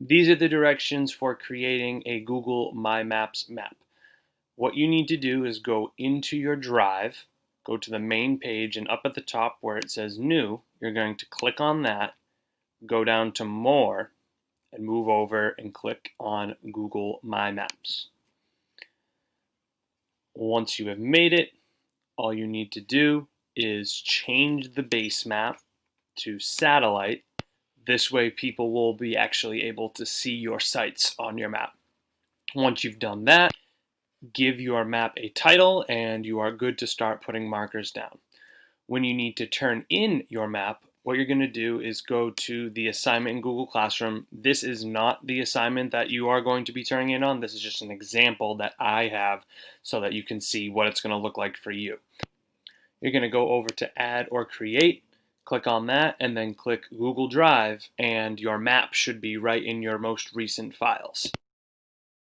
These are the directions for creating a Google My Maps map. What you need to do is go into your drive, go to the main page, and up at the top where it says New, you're going to click on that, go down to More, and move over and click on Google My Maps. Once you have made it, all you need to do is change the base map to satellite. This way people will be actually able to see your sites on your map. Once you've done that, give your map a title and you are good to start putting markers down. When you need to turn in your map, what you're going to do is go to the assignment in Google Classroom. This is not the assignment that you are going to be turning in on. This is just an example that I have so that you can see what it's going to look like for you. You're going to go over to Add or Create, click on that, and then click Google Drive, and your map should be right in your most recent files.